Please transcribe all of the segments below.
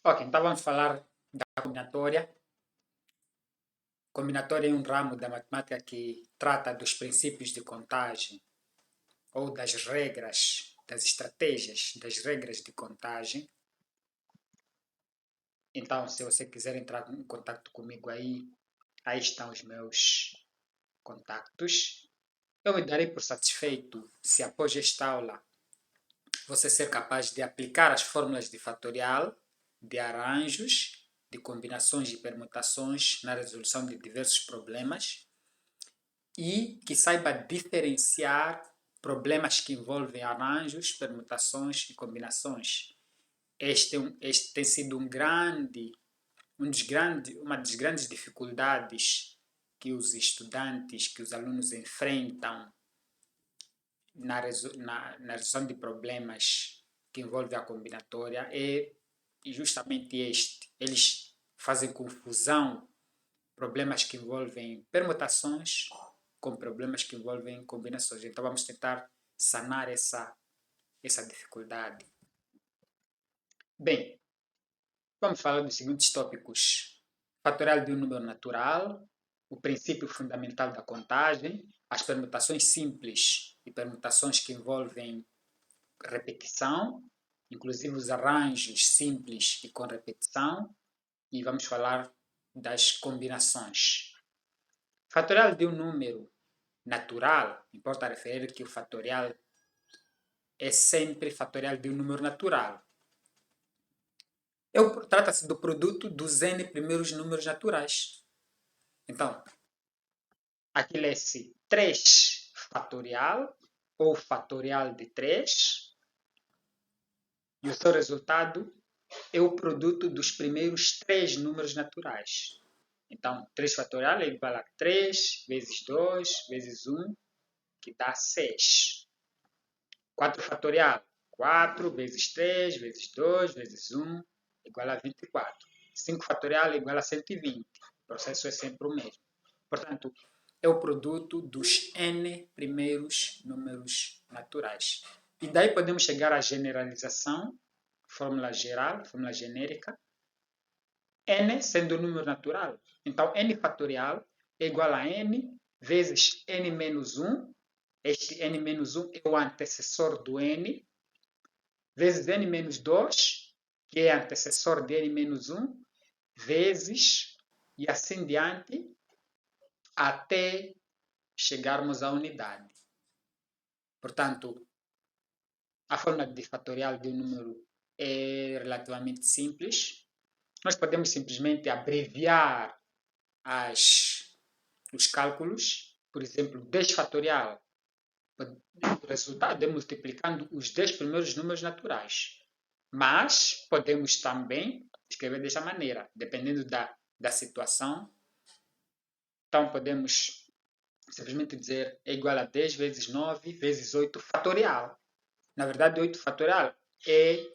Ok, então vamos falar da combinatória. Combinatória é um ramo da matemática que trata dos princípios de contagem ou das regras, das estratégias, das regras de contagem. Então, se você quiser entrar em contato comigo aí estão os meus contactos. Eu me darei por satisfeito se após esta aula você ser capaz de aplicar as fórmulas de fatorial, de arranjos, de combinações e permutações na resolução de diversos problemas e que saiba diferenciar problemas que envolvem arranjos, permutações e combinações. Este tem sido uma das grandes dificuldades que os estudantes, que os alunos enfrentam na resolução de problemas que envolvem a combinatória é justamente este. Eles fazem confusão problemas que envolvem permutações com problemas que envolvem combinações. Então vamos tentar sanar essa dificuldade. Bem, vamos falar dos seguintes tópicos: fatorial de um número natural, o princípio fundamental da contagem, as permutações simples e permutações que envolvem repetição, inclusive os arranjos simples e com repetição, e vamos falar das combinações. Fatorial de um número natural, importa referir que o fatorial é sempre fatorial de um número natural. Trata-se do produto dos n primeiros números naturais. Então, aquilo é esse 3 fatorial ou fatorial de 3 e o seu resultado é o produto dos primeiros 3 números naturais. Então, 3 fatorial é igual a 3 vezes 2 vezes 1, que dá 6. 4 fatorial, 4 vezes 3 vezes 2 vezes 1, igual a 24. 5 fatorial é igual a 120. O processo é sempre o mesmo. Portanto, é o produto dos n primeiros números naturais. E daí podemos chegar à generalização, fórmula geral, fórmula genérica, n sendo um número natural. Então, n fatorial é igual a n vezes n menos 1. Este n menos 1 é o antecessor do n, vezes n menos 2, que é antecessor de n menos 1, vezes, e assim diante, até chegarmos à unidade. Portanto, a fórmula de fatorial de um número é relativamente simples. Nós podemos simplesmente abreviar os cálculos. Por exemplo, 10 fatorial. O resultado é multiplicando os 10 primeiros números naturais. Mas podemos também escrever desta maneira, dependendo da situação. Então, podemos simplesmente dizer é igual a 10 vezes 9 vezes 8 fatorial. Na verdade, 8 fatorial é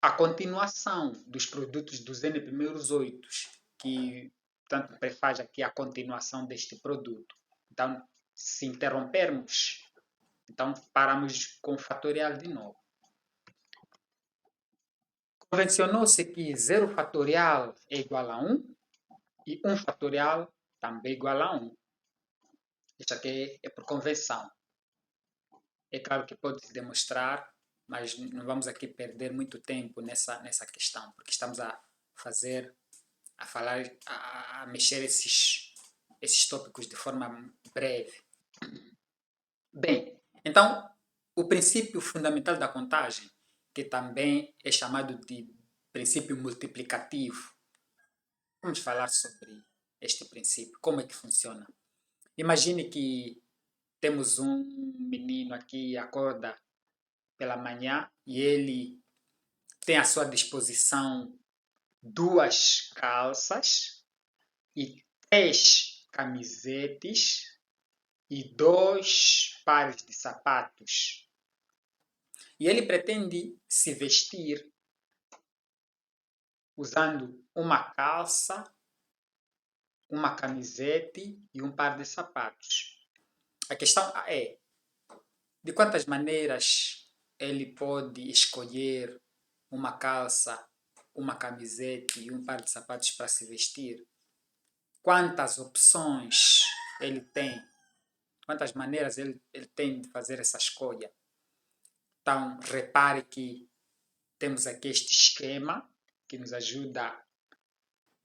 a continuação dos produtos dos n primeiros 8, que tanto prefaz aqui a continuação deste produto. Então, se interrompermos, então paramos com o fatorial de novo. Convencionou-se que 0 fatorial é igual a 1 e 1 fatorial também é igual a 1. Isso aqui é por convenção. É claro que pode se demonstrar, mas não vamos aqui perder muito tempo nessa questão, porque estamos a falar, a mexer esses tópicos de forma breve. Bem, então, o princípio fundamental da contagem, que também é chamado de princípio multiplicativo. Vamos falar sobre este princípio, como é que funciona. Imagine que temos um menino aqui, acorda pela manhã e ele tem à sua disposição 2 calças e 3 camisetas e 2 pares de sapatos. E ele pretende se vestir usando uma calça, uma camiseta e um par de sapatos. A questão é de quantas maneiras ele pode escolher uma calça, uma camiseta e um par de sapatos para se vestir, quantas opções ele tem, quantas maneiras ele tem de fazer essa escolha. Então, repare que temos aqui este esquema que nos ajuda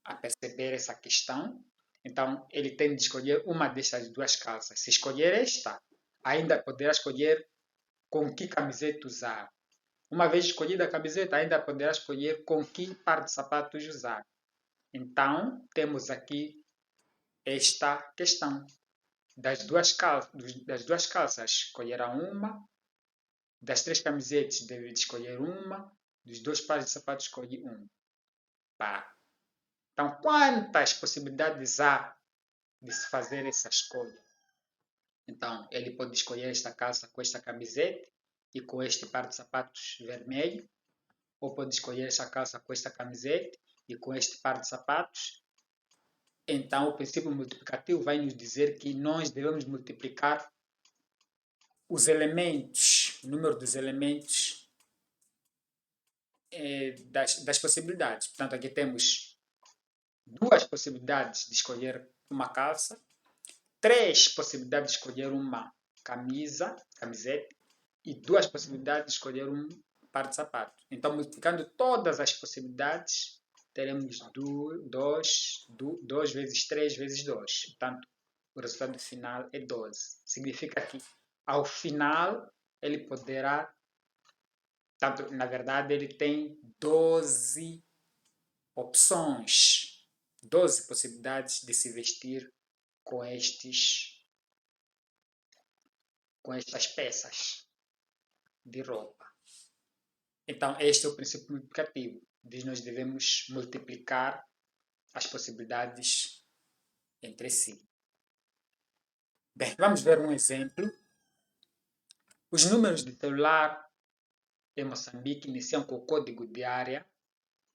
a perceber essa questão. Então, ele tem de escolher uma destas duas calças. Se escolher esta, ainda poderá escolher com que camiseta usar. Uma vez escolhida a camiseta, ainda poderá escolher com que par de sapatos usar. Então, temos aqui esta questão. Das duas calças, escolherá uma. Das 3 camisetas, deve escolher uma. Dos 2 pares de sapatos, escolhe um. Tá. Então, quantas possibilidades há de se fazer essa escolha? Então, ele pode escolher esta calça com esta camiseta e com este par de sapatos vermelho, ou pode escolher esta calça com esta camiseta e com este par de sapatos. Então, o princípio multiplicativo vai nos dizer que nós devemos multiplicar os elementos, o número dos elementos das possibilidades. Portanto, aqui temos 2 possibilidades de escolher uma calça, 3 possibilidades de escolher uma camiseta, e 2 possibilidades de escolher um par de sapato. Então, multiplicando todas as possibilidades, teremos 2 vezes 3 vezes 2. Portanto, o resultado final é 12. Significa que, ao final, ele poderá... Portanto, na verdade, ele tem 12 opções, 12 possibilidades de se vestir com estas peças de roupa. Então, este é o princípio multiplicativo. Nós devemos multiplicar as possibilidades entre si. Bem, vamos ver um exemplo. Os números de celular em Moçambique iniciam com o código de área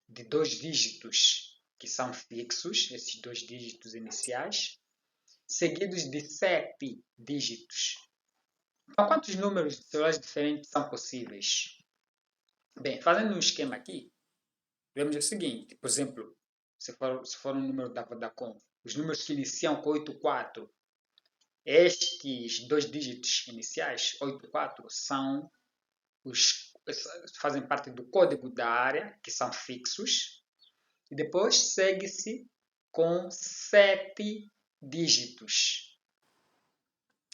de 2 dígitos, que são fixos, esses 2 dígitos iniciais, seguidos de 7 dígitos. Então, quantos números de celulares diferentes são possíveis? Bem, fazendo um esquema aqui, vemos o seguinte, por exemplo, se for um número da Vodacom, os números que iniciam com 84, estes 2 dígitos iniciais, 84, fazem parte do código da área, que são fixos, e depois segue-se com 7 dígitos.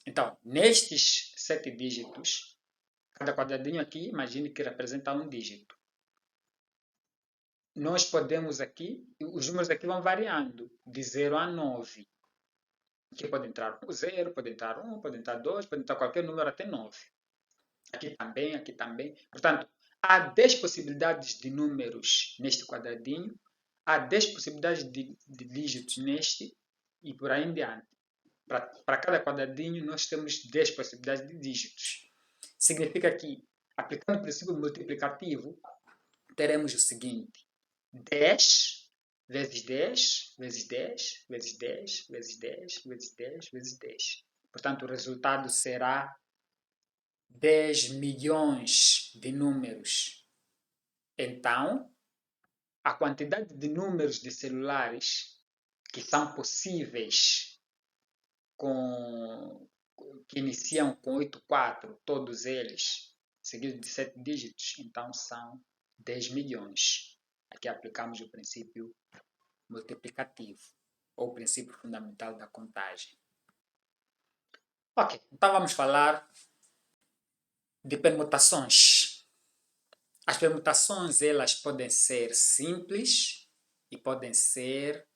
Então, nestes 7 dígitos, cada quadradinho aqui, imagine que representa um dígito. Nós podemos aqui, os números aqui vão variando, de 0 a 9. Aqui pode entrar 0, pode entrar 1, pode entrar 2, pode entrar qualquer número até 9. Aqui também, aqui também. Portanto, há 10 possibilidades de números neste quadradinho, há 10 possibilidades de dígitos neste, e por aí em diante. Para cada quadradinho, nós temos 10 possibilidades de dígitos. Significa que, aplicando o princípio multiplicativo, teremos o seguinte: 10 vezes 10, vezes 10, vezes 10, vezes 10, vezes 10, vezes 10. Portanto, o resultado será 10 milhões de números. Então, a quantidade de números de celulares que são possíveis, que iniciam com 84, todos eles, seguidos de 7 dígitos, então são 10 milhões. Aqui aplicamos o princípio multiplicativo, ou o princípio fundamental da contagem. Ok, então vamos falar de permutações. As permutações, elas podem ser simples e podem ser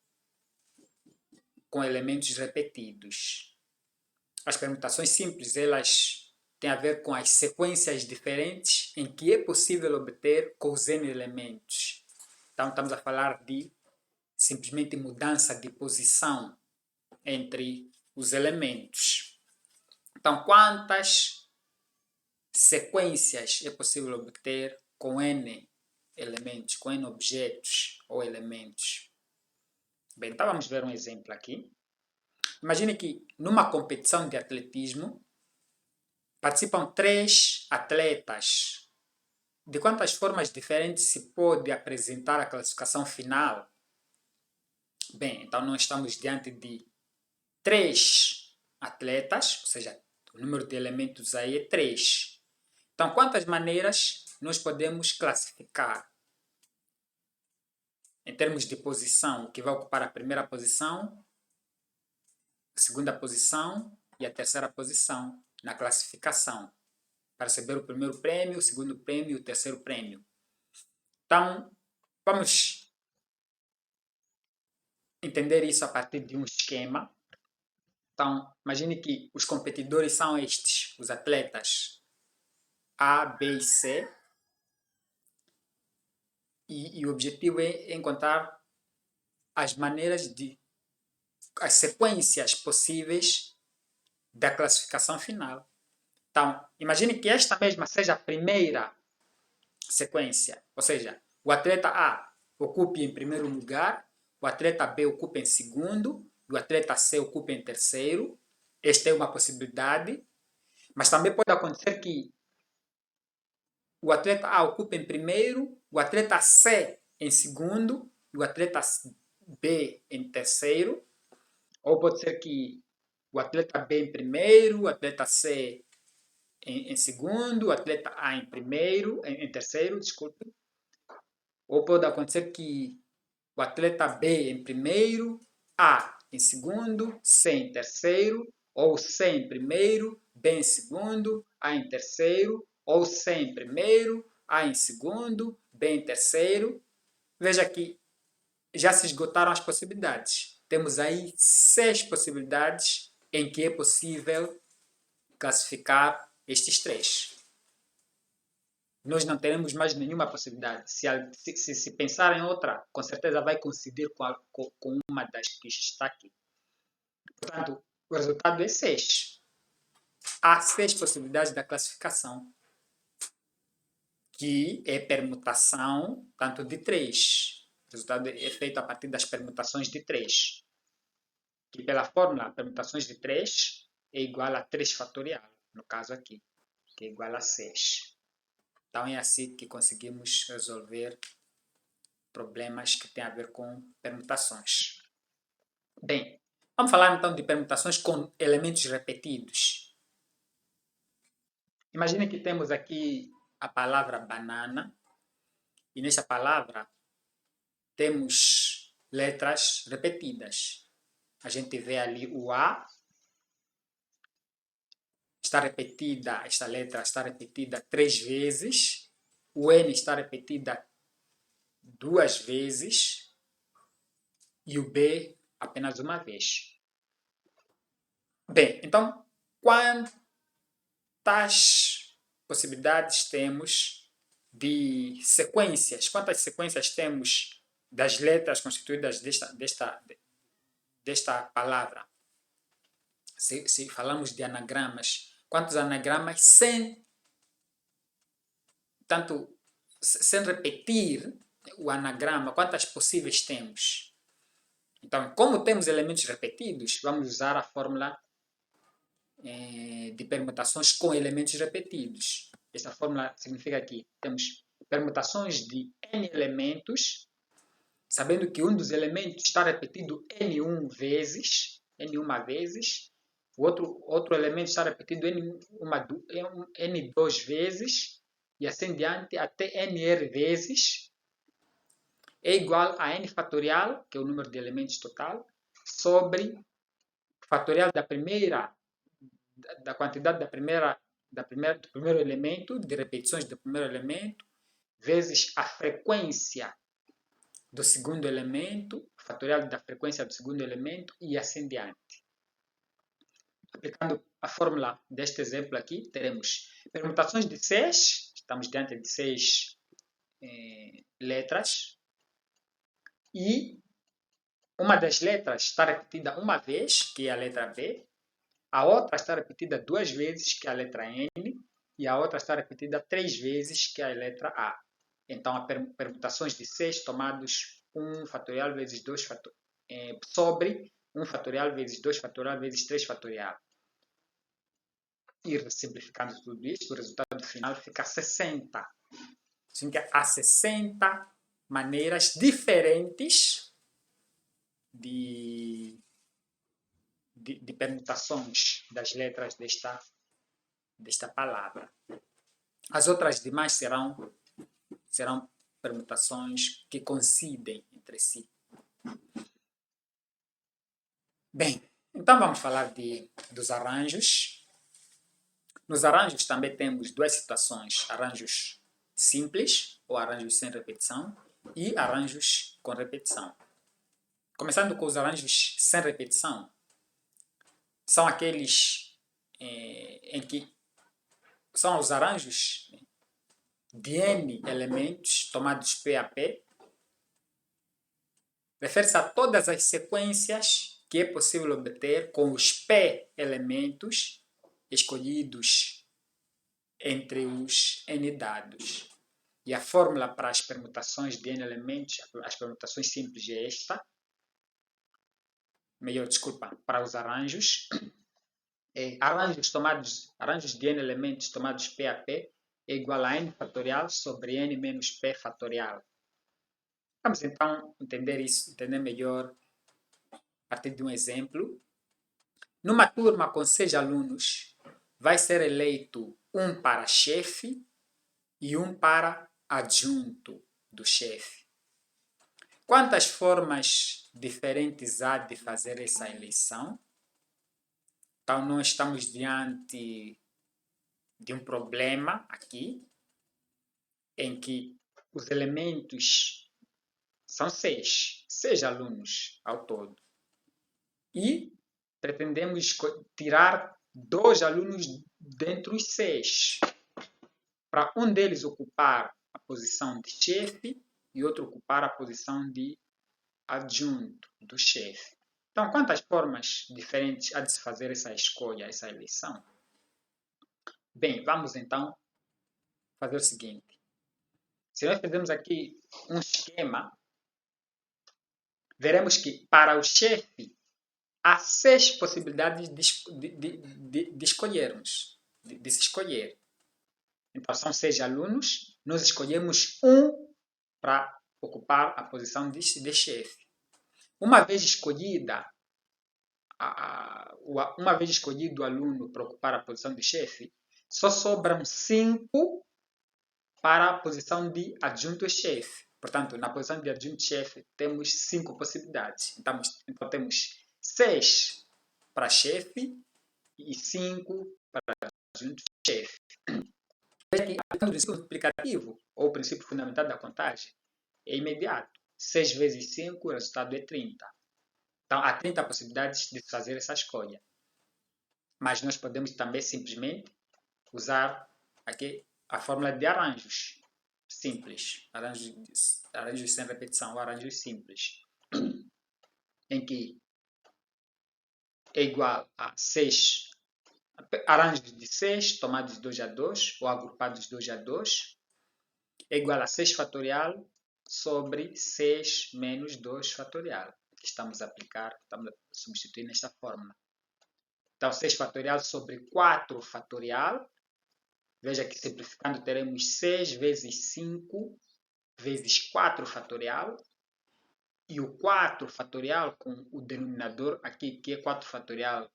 com elementos repetidos. As permutações simples, elas têm a ver com as sequências diferentes em que é possível obter com os n elementos. Então, estamos a falar de simplesmente mudança de posição entre os elementos. Então, quantas sequências é possível obter com n elementos, com n objetos ou elementos? Bem, então vamos ver um exemplo aqui. Imagine que numa competição de atletismo participam 3 atletas de quantas formas diferentes se pode apresentar a classificação final? Bem, então nós estamos diante de 3 atletas, ou seja, o número de elementos aí é 3. Então, quantas maneiras nós podemos classificar? Em termos de posição, o que vai ocupar a primeira posição, a segunda posição e a terceira posição na classificação, para receber o primeiro prêmio, o segundo prêmio e o terceiro prêmio. Então, vamos entender isso a partir de um esquema. Então, imagine que os competidores são estes, os atletas A, B e C. E o objetivo é encontrar as maneiras as sequências possíveis da classificação final. Então, imagine que esta mesma seja a primeira sequência, ou seja, o atleta A ocupe em primeiro lugar, o atleta B ocupa em segundo, e o atleta C ocupa em terceiro. Esta é uma possibilidade, mas também pode acontecer que o atleta A ocupa em primeiro, o atleta C em segundo, e o atleta B em terceiro, ou pode ser que o atleta B em primeiro, o atleta C em segundo, o atleta A em primeiro, em terceiro, desculpe. Ou pode acontecer que o atleta B em primeiro, A em segundo, C em terceiro, ou C em primeiro, B em segundo, A em terceiro, ou C em primeiro, A em segundo, B em terceiro. Veja que já se esgotaram as possibilidades. Temos aí 6 possibilidades em que é possível classificar estes 3. Nós não teremos mais nenhuma possibilidade. Se pensar em outra, com certeza vai coincidir com uma das que está aqui. Portanto, o resultado é 6. Há 6 possibilidades da classificação, que é permutação tanto de 3. O resultado é feito a partir das permutações de 3. Que pela fórmula, permutações de 3 é igual a 3 fatorial, no caso aqui, que é igual a 6. Então é assim que conseguimos resolver problemas que têm a ver com permutações. Bem, vamos falar então de permutações com elementos repetidos. Imagine que temos aqui a palavra banana e nessa palavra temos letras repetidas. A gente vê ali o A, esta letra está repetida 3 vezes, o N está repetida 2 vezes e o B apenas uma vez. Bem, então, quantas possibilidades temos de sequências? Quantas sequências temos das letras constituídas desta palavra? Se falamos de anagramas, quantos anagramas sem repetir o anagrama, quantas possíveis temos? Então, como temos elementos repetidos, vamos usar a fórmula de permutações com elementos repetidos. Essa fórmula significa que temos permutações de n elementos, sabendo que um dos elementos está repetido n1 vezes, o outro elemento está repetido n2 vezes, e assim diante até nr vezes, é igual a n fatorial, que é o número de elementos total, sobre o fatorial da quantidade do primeiro elemento, de repetições do primeiro elemento, vezes a frequência do segundo elemento, fatorial da frequência do segundo elemento, e assim diante. Aplicando a fórmula deste exemplo aqui, teremos permutações de 6, estamos diante de 6 letras, e uma das letras está repetida uma vez, que é a letra B, a outra está repetida 2 vezes, que é a letra N, e a outra está repetida 3 vezes, que é a letra A. Então, permutações de 6 tomados 1 fatorial vezes 2 fatorial, sobre 1 fatorial vezes 2 fatorial vezes 3 fatorial. E simplificando tudo isso, o resultado final fica 60. Assim que há 60 maneiras diferentes de permutações das letras desta palavra. As outras demais serão permutações que coincidem entre si. Bem, então vamos falar dos arranjos. Nos arranjos também temos duas situações: arranjos simples ou arranjos sem repetição e arranjos com repetição. Começando com os arranjos sem repetição, são aqueles em que são os arranjos de N elementos tomados P a P. Refere-se a todas as sequências que é possível obter com os P elementos escolhidos entre os N dados. E a fórmula para as permutações de N elementos, as permutações simples é esta. Para os arranjos. Arranjos de N elementos tomados P a P é igual a N fatorial sobre N menos P fatorial. Vamos então entender melhor a partir de um exemplo. Numa turma com 6 alunos, vai ser eleito um para chefe e um para adjunto do chefe. Quantas formas diferentes há de fazer essa eleição? Então, nós estamos diante de um problema aqui, em que os elementos são 6 alunos ao todo. E pretendemos tirar 2 alunos dentre os 6, para um deles ocupar a posição de chefe e outro ocupar a posição de adjunto do chefe. Então, quantas formas diferentes há de se fazer essa escolha, essa eleição? Bem, vamos então fazer o seguinte. Se nós fizermos aqui um esquema, veremos que para o chefe há 6 possibilidades de escolhermos, de se escolher. Então, são 6 alunos, nós escolhemos um para ocupar a posição de chefe. Uma vez escolhido o aluno para ocupar a posição de chefe, só sobram 5 para a posição de adjunto-chefe. Portanto, na posição de adjunto-chefe, temos 5 possibilidades. Então, temos 6 para chefe e 5 para adjunto-chefe. Veja que o princípio multiplicativo, ou o princípio fundamental da contagem, é imediato. 6 vezes 5, o resultado é 30. Então, há 30 possibilidades de fazer essa escolha. Mas nós podemos também simplesmente usar aqui a fórmula de arranjos simples, arranjos sem repetição, ou arranjos simples, em que é igual a 6 arranjos de 6 tomados 2 a 2 ou agrupados 2 a 2 é igual a 6 fatorial sobre 6 menos 2 fatorial. Que estamos a substituir nesta fórmula. Então, 6 fatorial sobre 4 fatorial. Veja que simplificando teremos 6 vezes 5 vezes 4 fatorial. E o 4 fatorial com o denominador aqui, que é 4 fatorial,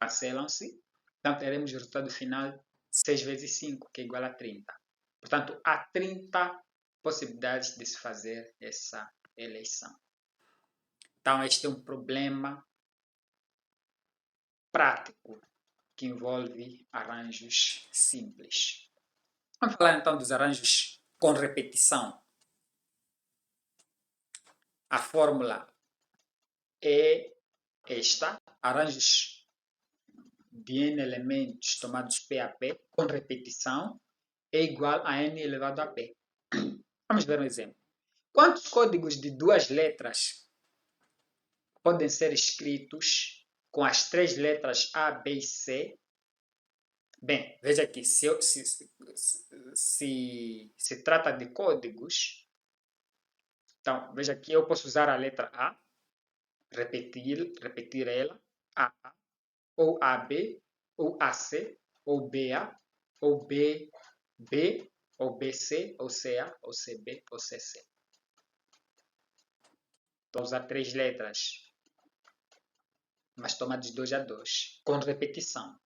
cancelam-se. Então, teremos o resultado final 6 vezes 5, que é igual a 30. Portanto, há 30 possibilidades de se fazer essa eleição. Então, este é um problema prático que envolve arranjos simples. Vamos falar então dos arranjos com repetição. A fórmula é esta: arranjos de N elementos tomados P a P com repetição é igual a N elevado a P. Vamos ver um exemplo. Quantos códigos de 2 letras podem ser escritos com as 3 letras A, B e C? Bem, veja aqui, se trata de códigos, então, veja aqui, eu posso usar a letra A, repetir ela, A, ou AB, ou AC, ou BA, ou B, ou BC, ou CA, ou CB, ou CC. Estou a usar 3 letras, mas toma de 2 a 2, com repetição.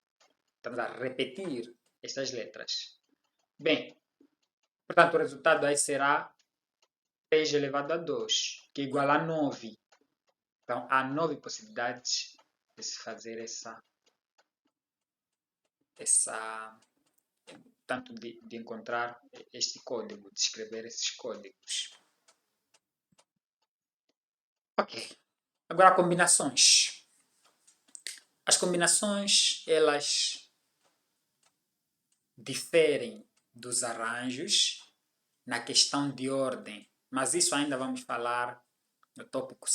Estamos a repetir estas letras. Bem, portanto, o resultado aí será 3 elevado a 2, que é igual a 9. Então, há 9 possibilidades de se fazer tanto de encontrar este código, de escrever esses códigos. Ok. Agora, combinações. As combinações, elas diferem dos arranjos na questão de ordem, mas isso ainda vamos falar no tópico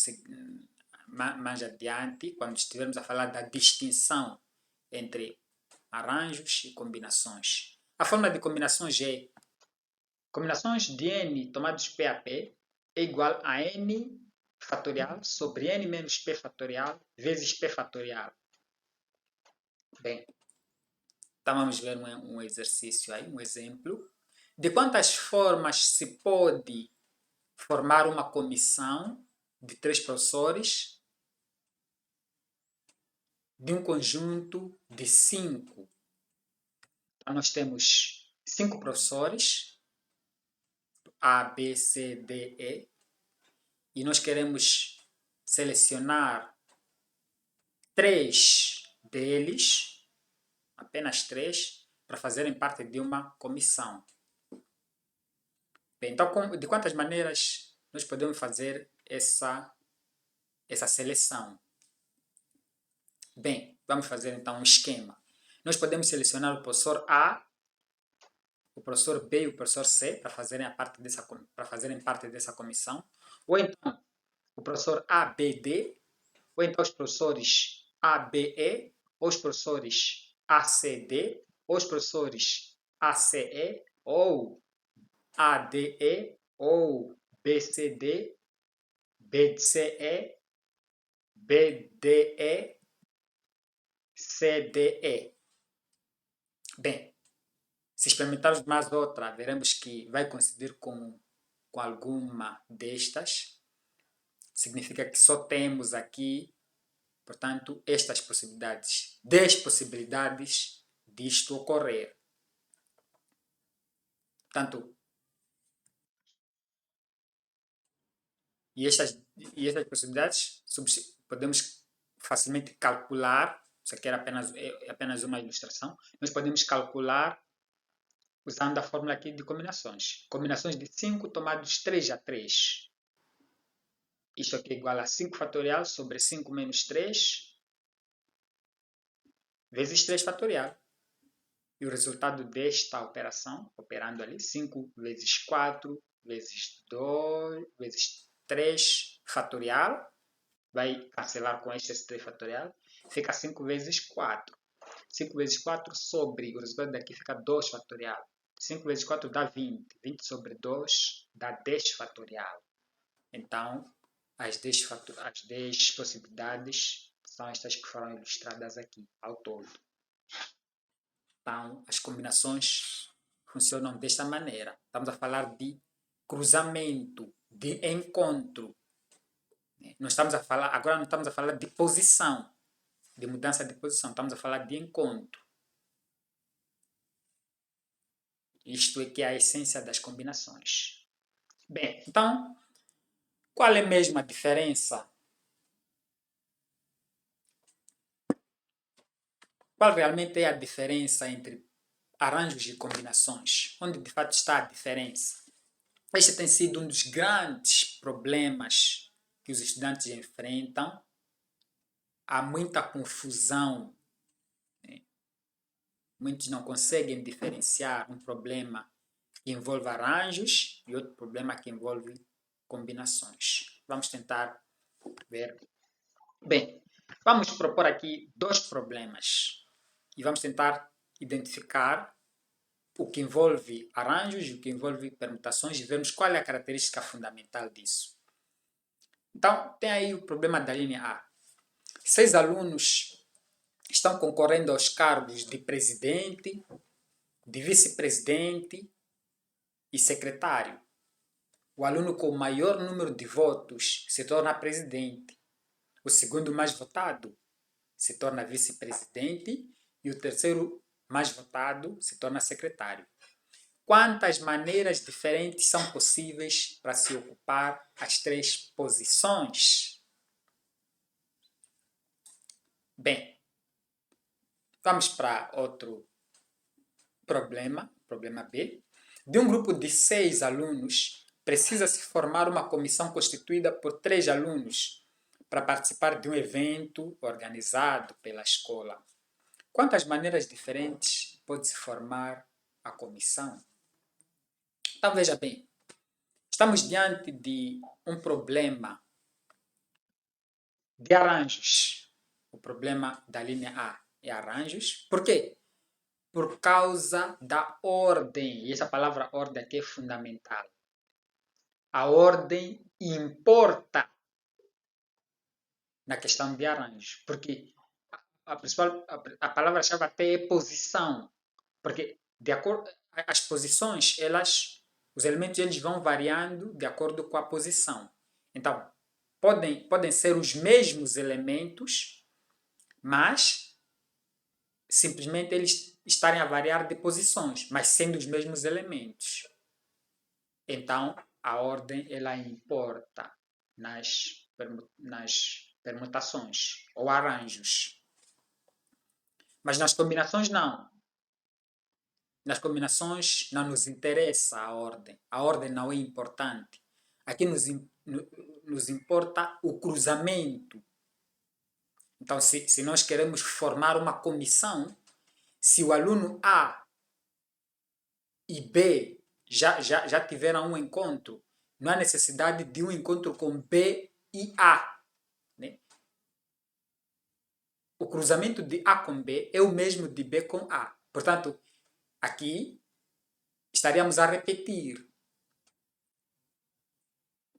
mais adiante, quando estivermos a falar da distinção entre arranjos e combinações. A fórmula de combinações é combinações de n tomados P a P é igual a n fatorial sobre n menos P fatorial vezes P fatorial. Bem, então vamos ver um exercício aí, um exemplo. De quantas formas se pode formar uma comissão de 3 professores de um conjunto de 5? Então, nós temos 5 professores, A, B, C, D, E, e nós queremos selecionar 3 deles, apenas 3, para fazerem parte de uma comissão. Bem, então, de quantas maneiras nós podemos fazer essa seleção? Bem, vamos fazer então um esquema. Nós podemos selecionar o professor A, o professor B e o professor C para fazerem parte dessa comissão. Ou então o professor A, B, D, ou então os professores A, B, E, ou os professores A, C, D, ou os professores A, C, E, ou A, D, E, ou B, C, D, B, C, E, B, D, E, C, D, E. Bem, se experimentarmos mais outra, veremos que vai coincidir com alguma destas. Significa que só temos aqui, portanto, estas possibilidades. 10 possibilidades disto ocorrer. Portanto, e estas possibilidades podemos facilmente calcular. Isso aqui é apenas uma ilustração. Nós podemos calcular usando a fórmula aqui de combinações. Combinações de 5 tomados 3 a 3. Isto aqui é igual a 5 fatorial sobre 5 menos 3 vezes 3 fatorial. E o resultado desta operação, operando ali, 5 vezes 4 vezes 2 vezes 3 fatorial, vai cancelar com este 3 fatorial, fica 5 vezes 4. 5 vezes 4 sobre, o resultado daqui fica 2 fatorial. 5 vezes 4 dá 20. 20 sobre 2 dá 10 fatorial. Então, as 10 possibilidades são estas que foram ilustradas aqui, ao todo. Então, as combinações funcionam desta maneira. Estamos a falar de cruzamento, de encontro. Agora não estamos a falar de posição, de mudança de posição. Estamos a falar de encontro. Isto é que é a essência das combinações. Bem, então, qual é mesmo a diferença? Qual realmente é a diferença entre arranjos e combinações? Onde de fato está a diferença? Este tem sido um dos grandes problemas que os estudantes enfrentam. Há muita confusão. Muitos não conseguem diferenciar um problema que envolve arranjos e outro problema que envolve combinações. Vamos tentar ver. Bem, vamos propor aqui 2 problemas e vamos tentar identificar o que envolve arranjos e o que envolve permutações e vermos qual é a característica fundamental disso. Então, tem aí o problema da linha A. 6 alunos estão concorrendo aos cargos de presidente, de vice-presidente e secretário. O aluno com o maior número de votos se torna presidente. O segundo mais votado se torna vice-presidente e o terceiro mais votado se torna secretário. Quantas maneiras diferentes são possíveis para se ocupar as três posições? Bem, vamos para outro problema B. De um grupo de 6 alunos, precisa-se formar uma comissão constituída por 3 alunos para participar de um evento organizado pela escola. Quantas maneiras diferentes pode-se formar a comissão? Então, veja bem, estamos diante de um problema de arranjos. O problema da linha A é arranjos. Por quê? Por causa da ordem. E essa palavra ordem aqui é fundamental. A ordem importa na questão de arranjos. Porque a palavra-chave até é posição. Porque de acordo, as posições, os elementos eles vão variando de acordo com a posição. Então, podem ser os mesmos elementos, mas simplesmente eles estarem a variar de posições, mas sendo os mesmos elementos. Então, a ordem ela importa nas permutações ou arranjos. Mas nas combinações não. Nas combinações não nos interessa a ordem. A ordem não é importante. Aqui nos importa o cruzamento. Então, se nós queremos formar uma comissão, se o aluno A e B já tiveram um encontro, não há necessidade de um encontro com B e A. Né? O cruzamento de A com B é o mesmo de B com A. Portanto, aqui estaríamos a repetir.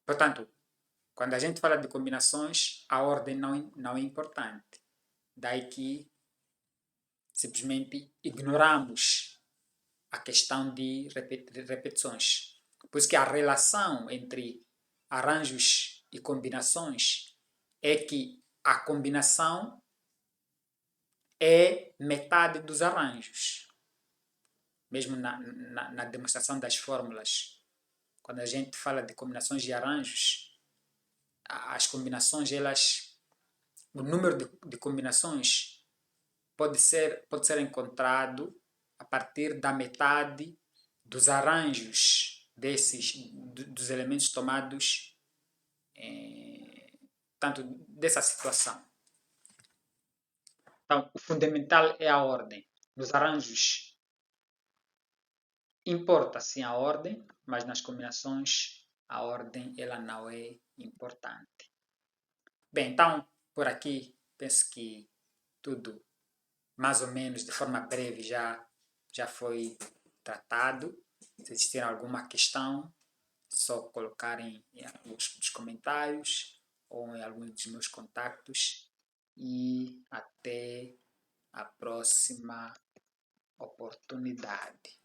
Portanto, quando a gente fala de combinações, a ordem não é importante. Daí que simplesmente ignoramos a questão de repetições. Por isso que a relação entre arranjos e combinações é que a combinação é metade dos arranjos. Mesmo na demonstração das fórmulas, quando a gente fala de combinações e arranjos, as combinações, o número de combinações pode ser encontrado a partir da metade dos arranjos dos elementos tomados, tanto dessa situação. Então, o fundamental é a ordem. Nos arranjos importa sim a ordem, mas nas combinações a ordem ela não é importante. Bem, então, por aqui, penso que tudo, mais ou menos, de forma breve, já foi tratado. Se existir alguma questão, só colocarem nos comentários ou em algum dos meus contactos. E até a próxima oportunidade.